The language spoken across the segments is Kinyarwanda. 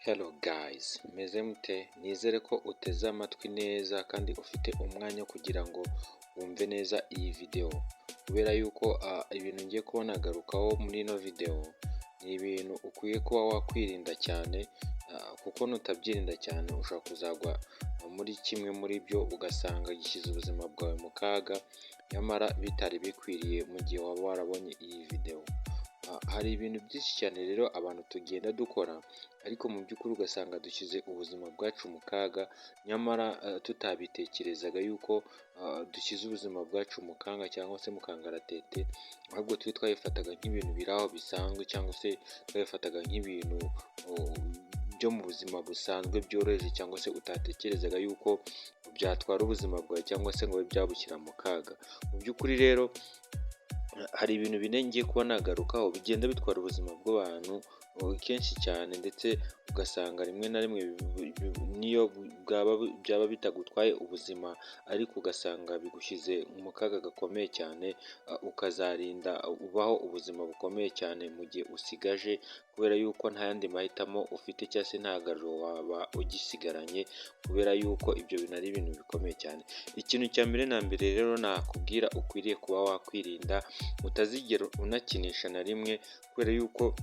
Hello guys, meze mute? Nizere ko uteze amatwi neza kandi ufite umwanya kugira ngo wumve neza iyi video, kubera yuko ibintu ngiye kubona garukaho muri ino video ni ibintu ukwiye kuba wakwirinda cyane, kuko nutabyirinda cyane ushobora kuzagwa muri kimwe muri byo ugasanga gishyize ubuzima bwawe mu kaga, nyamara bitari bikwiriye mu gihe waba warabonye iyi video. Hari ibintu byinshi cyane rero abantu tugenda dukora, ariko mu by'ukuri ugasanga dushyize ubuzima bwacu mu kaga, nyamara tutabitekerezaga yuko dushyize ubuzima bwacu mu kaga cyangwa se mu kangaratete, ahubwo twabifataga nk'ibintu biri aho bisanzwe, cyangwa se twabifataga nk'ibintu byo mu buzima busanzwe byoroheje, cyangwa se utatekerezaga yuko byatwara ubuzima bwawe cyangwa se ngo bibe byabushyira mu kaga. Mu by'ukuri rero hari ibintu bine ngiye kuba nagarukaho bigenda bitwara ubuzima bw'abantu kenshi cyane, ndetse ugasanga rimwe na rimwe niyo byaba bitagutwaye ubuzima, ariko ugasanga bigushyize mu kaga gakomeye cyane, ukazarinda ubaho ubuzima bukomeye cyane mu gihe usigaje, kubera yuko nta yandi mahitamo ufite cyangwa se nta garuro waba ugisigaranye, kubera yuko ibyo bintu ari ibintu bikomeye cyane. Ikintu cya mbere na mbere rero nakubwira ukwiriye kuba wakwirinda, utazigera unakinisha na rimwe, kubera yuko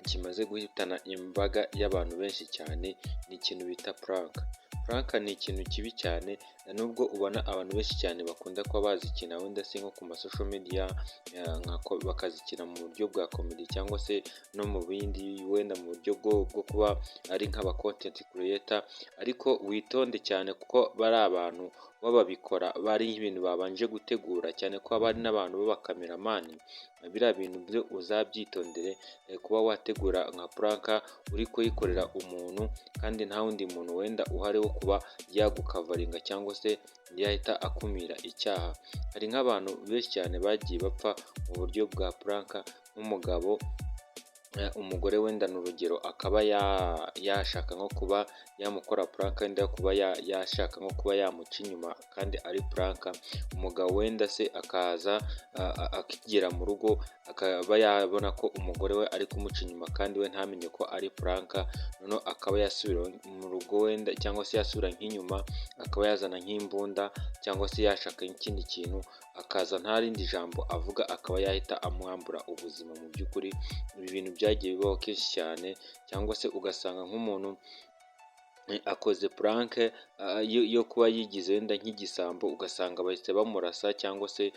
kimaze guhitana imbaga y'abantu benshi cyane, ni ikintu bita puranka. Puranka ni ikintu kibi cyane, nubwo ubona abantu benshi cyane bakunda kuba bazikina, wenda se nko ku masosho media bakazikina mu buryo bwa komedi, cyangwa se no mu bindi, wenda mu buryo bwo kuba ari nk'aba content creator, ariko witonde cyane kuko bari abantu babikora bari ibintu babanje gutegura cyane, ko haba hari n'abantu b'abakameramani. Biriya bintu byo uzabyitondere, kuba wategura nka puranka uri kuyikorera umuntu kandi nta wundi muntu wenda uhari wo kuba yagukavaringa cyangwa se yahita akumira icyaha. Hari nk'abantu benshi cyane bagiye bapfa mu buryo bwa puranka, nk'umugabo umugore wenda ni urugero akaba yashaka nko kuba yamukora puranka, wenda kuba yashaka nko kuba yamuca inyuma kandi ari puranka. Umugabo wenda se akaza akigera mu rugo akaba yabona ko umugore we ari kumuca inyuma kandi we ntamenye ko ari puranka, noneho akaba yasubira mu rugo wenda, cyangwa se yasubira nk'inyuma akaba yazana nk'imbunda, cyangwa se yashaka ikindi kintu akaza nta rindi jambo avuga, akaba yahita amwambura ubuzima. Mu by'ukuri ibi bintu byagiye bibaho kenshi cyane, cyangwa se ugasanga nk'umuntu akoze puranke yo kuba yigize wenda nk'igisambo, ugasanga bahise bamurasa, cyangwa se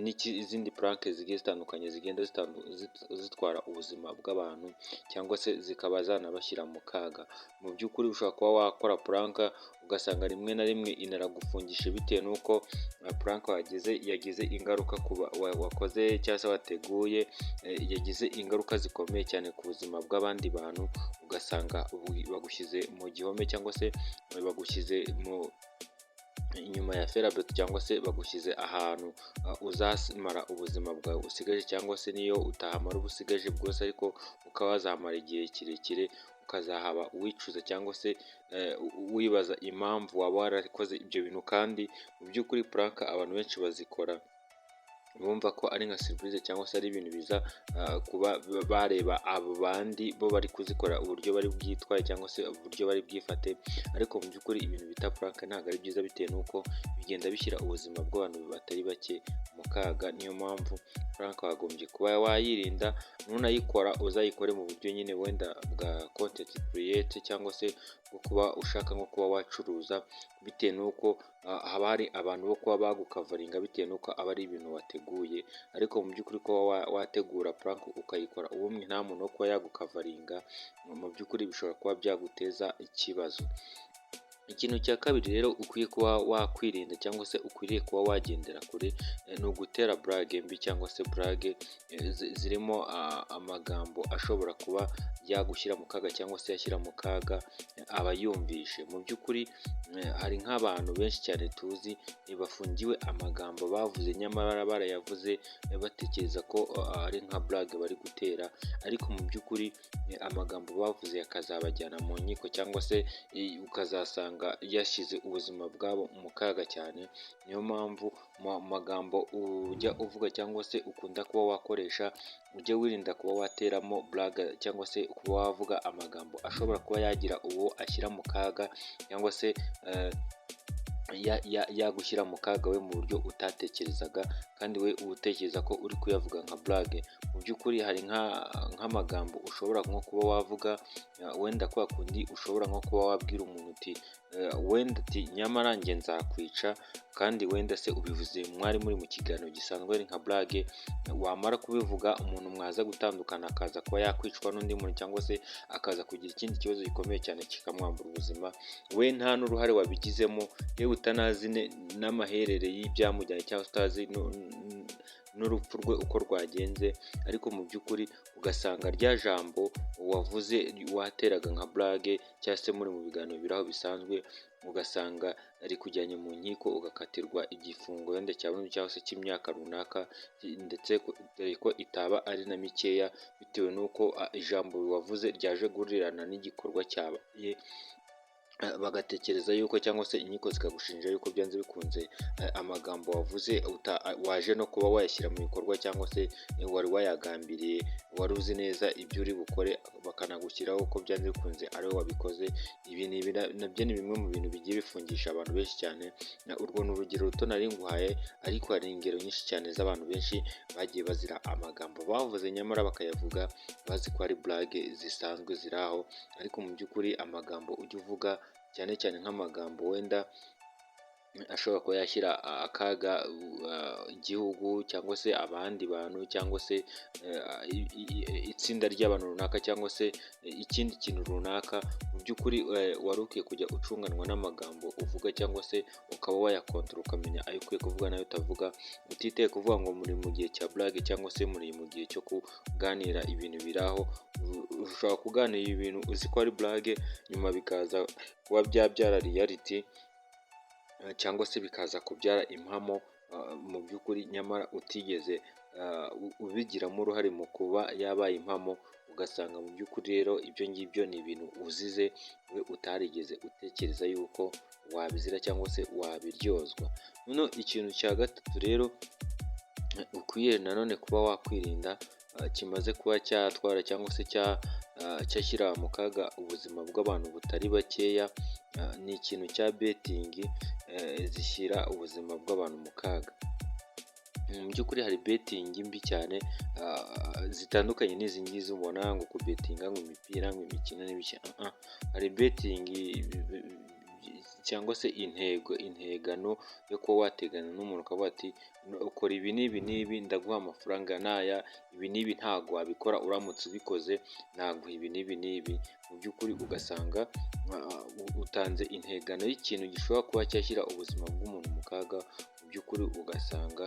n'izindi puranke zigiye zitandukanye zigenda zitwara ubuzima bw'abantu, cyangwa se zikaba zanabashyira mu kaga. Mu by'ukuri ushobora kuba wakora puranka ugasanga rimwe na rimwe inaragufungisha, bitewe n'uko puranka yagize ingaruka ku wakoze cyangwa se wateguye, yagize ingaruka zikomeye cyane ku buzima bw'abandi bantu, ugasanga bagushyize mu gihome, cyangwa se bagushyize inyuma ya ferabeto, cyangwa se bagushyize ahantu uzamara ubuzima bwawe usigaje, cyangwa se niyo utahamara ubusigaje bwose, ariko ukaba wazahamara igihe kirekire, ukazahaba uwicuza cyangwa se wibaza impamvu waba wararakoze ibyo bintu. Kandi mu by'ukuri puranka abantu benshi bazikora bumva ko ari nka surprise, cyangwa se ari ibintu biza kuba bareba abo bandi bo bari kuzikora uburyo bari bwitwaye, cyangwa se uburyo bari bwifate, ariko mu by'ukuri ibintu bita puranka ntabwo ari byiza, bitewe n'uko bigenda bishyira ubuzima bw'abantu batari bake mu kaga. Niyo mpamvu puranka wagombye kuba wayirinda, nunayikora uzayikore mu buryo nyine wenda bwa content create, cyangwa se bwo kuba ushaka nko kuba wacuruza, bitewe n'uko haba hari abantu bo kuba bagukavaringa, bitewe n'uko aba ari ibintu wateguye. Ariko mu by'ukuri kuba wategura puranka ukayikora ubumwe nta muntu wo kuba yagukavaringa, mu by'ukuri bishobora kuba byaguteza ikibazo. Ikintu cya kabiri rero ukwiye kuba wakwirinda, cyangwa se ukwiriye kuba wagendera kure, ni ugutera burage mbi, cyangwa se burage zirimo amagambo ashobora kuba yagushyira mu kaga, cyangwa se yashyira mu kaga abayumvishe. Mu by'ukuri hari nk'abantu benshi cyane tuzi bafungiwe amagambo bavuze, nyamara barayavuze batekereza ko ari nka burage bari gutera, ariko mu by'ukuri amagambo bavuze akazabajyana mu nkiko, cyangwa se ukazasanga ugasanga yashyize ubuzima bwabo mu kaga cyane. Niyo mpamvu mu magambo ujya uvuga cyangwa se ukunda kuba wakoresha, ujye wirinda kuba wateramo blague cyangwa se kuba wavuga amagambo ashobora kuba yagira uwo ashyira mu kaga cyangwa se yagushyira mu kaga we mu buryo utatekerezaga, kandi we uba utekereza ko uri kuyavuga nka blague. Mu by'ukuri hari nk'amagambo ushobora nko kuba wavuga, wenda kwa kundi ushobora nko kuba wabwira umuntu uti wenda ati nyamara njye nzakwica, kandi wenda se ubivuze mwari muri mu kiganiro gisanzwe ari nka blague, wamara kubivuga umuntu mwaza gutandukana akaza kuba yakwicwa n'undi muntu cyangwa se akaza kugira ikindi kibazo gikomeye cyane kikamwambura ubuzima, we nta n'uruhare wabigizemo, yewe utanazi n'amaherere y'ibyamujyanye cyangwa utazi n'urupfu rwe uko rwagenze, ariko mu by'ukuri ugasanga rya jambo wavuze wateraga nka blague cyangwa se muri mu biganiro biraho bisanzwe, ugasanga rikujyanye mu nkiko ugakatirwa igifungo wenda cya burundu cyangwa se cy'imyaka runaka, ndetse ko itaba ari na mikeya, bitewe n'uko ijambo wavuze ryaje guhurirana n'igikorwa cyabaye, bagatekereza yuko cyangwa se inkiko zikagushinja yuko byanze bikunze amagambo wavuze waje no kuba wayashyira mu bikorwa cyangwa se wari wayagambiriye, wari uzi neza ibyo uri bukore, bakanagushyiraho ko byanze bikunze ari wowe wabikoze. Ibi nabyo ni bimwe mu bintu bigiye bifungisha abantu benshi cyane. Urwo ni urugero ruto nari nguhaye, ariko hari ingero nyinshi cyane z'abantu benshi bagiye bazira amagambo bavuze nyamara bakayavuga bazi ko ari blague zisanzwe ziri aho, ariko mu by'ukuri amagambo ujya uvuga cyane cyane nk'amagambo wenda ashobora kuba yashyira akaga igihugu cyangwa se abandi bantu cyangwa se itsinda ry'abantu runaka cyangwa se ikindi kintu runaka, mu by'ukuri wari ukwiye kujya ucunganwa n'amagambo uvuga cyangwa se ukaba wayakontorora ukamenya ayo ukwiye kuvuga n'ayo utavuga, utiteye kuvuga ngo muri mu gihe cya blague cyangwa se muri mu gihe cyo kuganira ibintu biraho. Ushobora kuganira ibintu uzi ko ari blague, nyuma bikaza kuba byabyara reality cyangwa se bikaza kubyara impamo mu by'ukuri, nyamara utigeze ubigiramo uruhare mu kuba yabaye impamo, ugasanga mu by'ukuri rero ibyo ngibyo ni ibintu uzize we utarigeze utekereza yuko wabizira cyangwa se wabiryozwa. Noneho ikintu cya gatatu rero ukwiye nanone kuba wakwirinda kimaze kuba cyatwara cyangwa se cyashyira mu kaga ubuzima bw'abantu butari bakeya, ni ikintu cya betting zishyira ubuzima bw'abantu mu kaga. Mu by'ukuri hari betting mbi cyane zitandukanye n'izi ngizi ubona ngo kubetinga ngo imipira ngo imikino n'ibiki, hari betting cyangwa se integano yo kuba wategana n'umuntu ukavuga ati ukora ibi n'ibi n'ibi ndaguha amafaranga n'aya, ibi n'ibi ntabwo wabikora, uramutse ubikoze naguha ibi n'ibi n'ibi. Mu by'ukuri ugasanga utanze integano y'ikintu gishobora kuba cyashyira ubuzima bw'umuntu mu kaga, mu by'ukuri ugasanga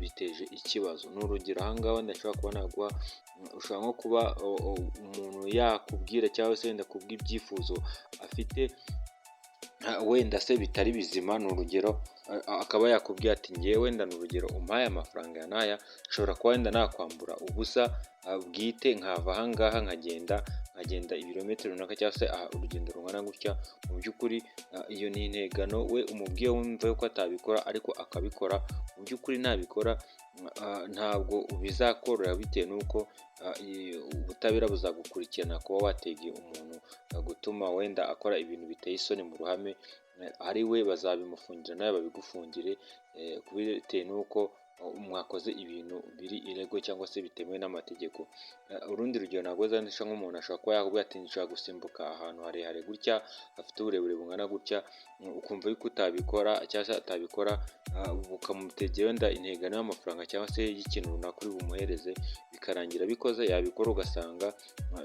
biteje ikibazo. Ni urugero aha ngaha ndashobora kuba naguha, ushobora nko kuba umuntu yakubwira cyangwa se wenda kubw'ibyifuzo afite wenda se bitari bizima, ni urugero akaba yakubwira ati ngewe wenda ni urugero umpaye amafaranga ya n'aya nshobora kuba wenda nakwambura ubusa bwite nkava aha ngaha nkagenda ibirometero runaka cyangwa se urugendo rungana gutya. Mu by'ukuri iyo ni integano we umubwiye wumva yuko atabikora ariko akabikora, mu by'ukuri nabikora ntabwo bizakorohera bitewe n'uko ubutabera buzagukurikirana kuba wategeye umuntu gutuma wenda akora ibintu biteye isoni mu ruhame, ari we bazabimufungira nawe babigufungire bitewe n'uko mwakoze ibintu biri irego cyangwa se bitemewe n'amategeko. Urundi rugero ntabwo zanisha nk'umuntu ashobora kuba yakubwira ati nshobora gusimbuka ahantu harehare gutya hafite uburebure bungana gutya, ukumva yuko utabikora cyangwa se atabikora, ukamutegera wenda integano y'amafaranga cyangwa se y'ikintu runaka uri bumuhereze, bikarangira bikoze yabikora ugasanga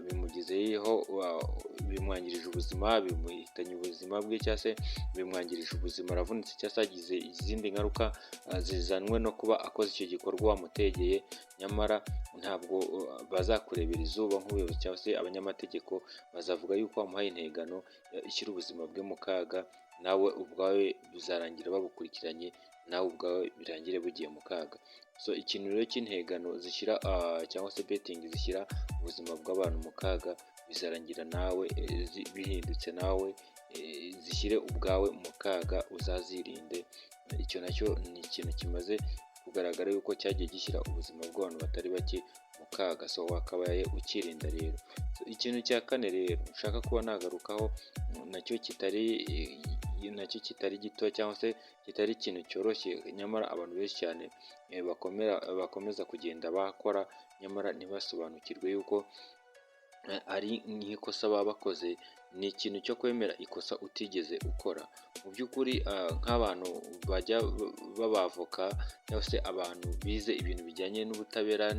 bimugizeho bimwangirije ubuzima, bimuhitanye ubuzima bwe cyangwa se bimwangirije ubuzima, aravunitse cyangwa se agize izindi ngaruka zizanwe no kuba akoze icyo gikorwa wamutegeye, nyamara ntabwo bazakurebera izuba nk'ubuyobozi cyangwa se abanyamategeko, bazavuga yuko wamuhaye integano ishyira ubuzima bwe mu kaga, nawe ubwawe bizarangira babukurikiranye, nawe ubwawe birangire bugiye mu kaga. So ikintu rero cy'integano zishyira cyangwa se betting zishyira ubuzima bw'abantu mu kaga, bizarangira nawe bihindutse nawe zishyire ubwawe mu kaga, uzazirinde. Icyo nacyo ni ikintu kimaze kugaragara yuko cyagiye gishyira ubuzima bw'abantu batari bake mu kaga, so wakabaye ukirinda rero. Ikintu cya kane rero nshaka kuba nagarukaho nacyo kitari gito cyangwa se kitari ikintu cyoroshye, nyamara abantu benshi cyane bakomeza kugenda bakora, nyamara ntibasobanukirwe yuko ari nk'ikosa baba bakoze. Ni ikintu cyo kwemera ikosa utigeze ukora. Mu by'ukuri nk'abantu bajya b'abavoka cyangwa se abantu bize ibintu bijyanye n'ubutabera,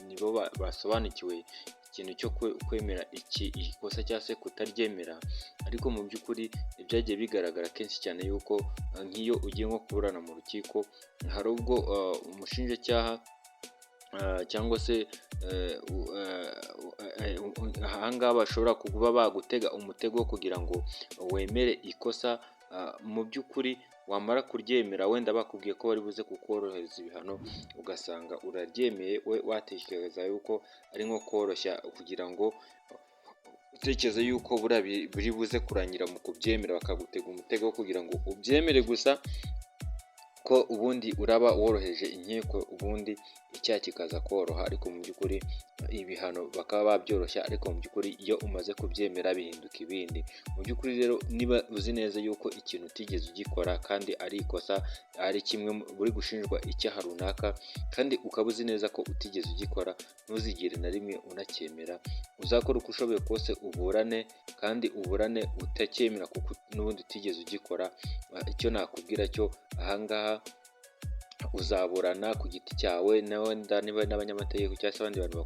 nibo basobanukiwe ikintu cyo kwemera ikosa cyangwa se kutaryemera. Ariko mu by'ukuri byagiye bigaragara kenshi cyane yuko nk'iyo ugiye nko kuburana mu rukiko, hari ubwo umushinjacyaha cyangwa se ahangaha bashobora kuba bagutega umutego kugira ngo wemere ikosa. Mu by'ukuri wamara kuryemera, wenda bakubwiye ko bari buze kukorohereza ibihano, ugasanga uraryemeye we watekereza yuko ari nko koroshya kugira ngo utekereze yuko buri buze kurangira mu kubyemera, bakagutega umutego kugira ngo ubyemere gusa ko ubundi uraba woroheje inkiko, ubundi icyaha kikaza koroha. Ariko mu by'ukuri ibihano bakaba babyoroshya, ariko mu by'ukuri iyo umaze kubyemera bihinduka ibindi. Mu by'ukuri rero niba uzi neza yuko ikintu utigeze ugikora kandi ari ikosa, ari kimwe uri gushinjwa icyaha runaka, kandi ukaba uzi neza ko utigeze ugikora, ntuzigere na rimwe unacyemera. Uzakora uko ushoboye kose uburane, kandi uburane utacyemera kuko n'ubundi utigeze ugikora. Icyo nakubwira cyo ahangaha, uzaburana ku giti cyawe, niba n'abanyamategeko cyangwa se abandi bantu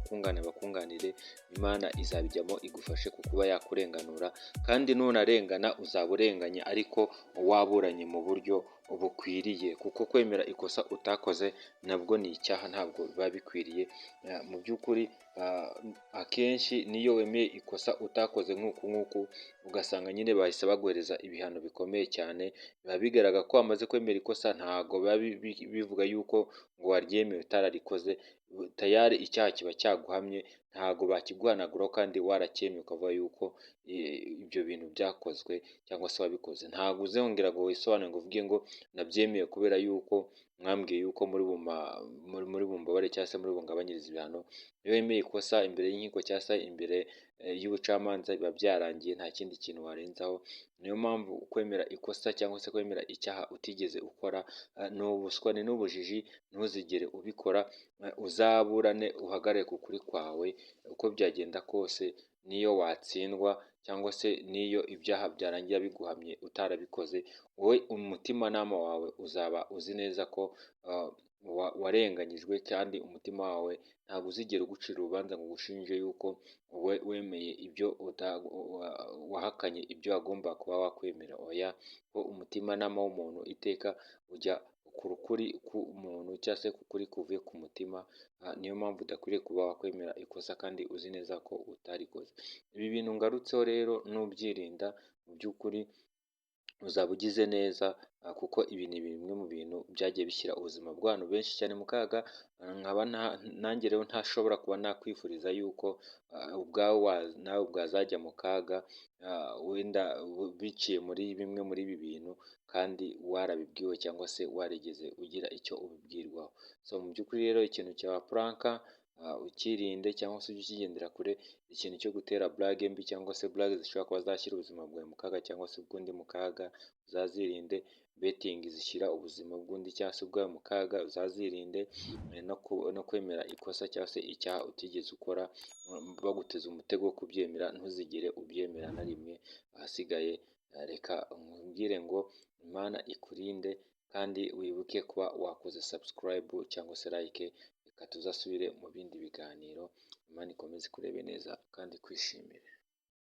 bakunganire, Imana izabijyamo igufashe ku kuba yakurenganura, kandi nunarengana uzaba urenganye ariko waburanye mu buryo bukwiriye, kuko kwemera ikosa utakoze nabwo ni icyaha, ntabwo biba bikwiriye. Mu by'ukuri akenshi niyo wemeye ikosa utakoze nk'uku ugasanga nyine bahise baguhereza ibihano bikomeye cyane, biba bigaragara ko wamaze kwemera ikosa. Ntabwo biba bivuga yuko ngo waryemeye utararikoze, tayari icyaha kiba cyaguhamye, ntabwo bakiguhanaguraho kandi waracyemeye ukavuga yuko ibyo bintu byakozwe cyangwa se wabikoze. Ntabwo uzongera ngo wisobanure ngo uvuge ngo nabyemeye kubera yuko mwambwiye yuko muri bumbabare cyangwa se muri bungabanyiriza ibihano. Iyo wemeye ikosa imbere y'inkiko cyangwa se imbere y'ubucamanza, biba byarangiye, nta kindi kintu warenzaho. Niyo mpamvu kwemera ikosa cyangwa se kwemera icyaha utigeze ukora ni ubuswa, ni n'ubujiji. Ntuzigere ubikora, uzaburane uhagarare ku kuri kwawe uko byagenda kose. Niyo watsindwa cyangwa se niyo ibyaha byarangira biguhamye utarabikoze, wowe umutimanama wawe uzaba uzi neza ko warenganyijwe, kandi umutima wawe ntabwo uzigera ugucira urubanza ngo ugushinje yuko wemeye ibyo wahakanye ibyo wagomba kuba wakwemera. Oya, ko umutimanama w'umuntu iteka ujya ku kuri k'umuntu cyangwa se ku kuri kuvuye ku mutima. Niyo mpamvu udakwiriye kuba wakwemera ikosa kandi uzi neza ko utarikoze. Ibi bintu ngarutseho rero nubyirinda, mu by'ukuri uzaba ugize neza, kuko ibi ni bimwe mu bintu byagiye bishyira ubuzima bw'abantu benshi cyane mu kaga. Nkaba nanjye rero ntashobora kuba nakwifuriza yuko nawe bwazajya mu kaga, wenda biciye muri bimwe muri ibi bintu, kandi warabibwiwe cyangwa se warigeze ugira icyo ubibwirwaho. So mu by'ukuri rero ikintu cya puranka ukirinde, cyangwa se ujye ukigendera kure. Ikintu cyo gutera burage mbi cyangwa se burage zishobora kuba zashyira ubuzima bwawe mu kaga cyangwa se ubw'undi mu kaga, uzazirinde. Betingi zishyira ubuzima bw'undi cyangwa se ubwawe mu kaga, uzazirinde. No kwemera ikosa cyangwa se icyaha utigeze ukora, baguteza umutego wo kubyemera, ntuzigere ubyemera na rimwe. Ahasigaye reka nkubwire ngo Imana ikurinde, kandi wibuke kuba wakoze subscribe cyangwa se like. Reka tuzasubire mu bindi biganiro. Imana ikomeze kurebe neza kandi kwishimire.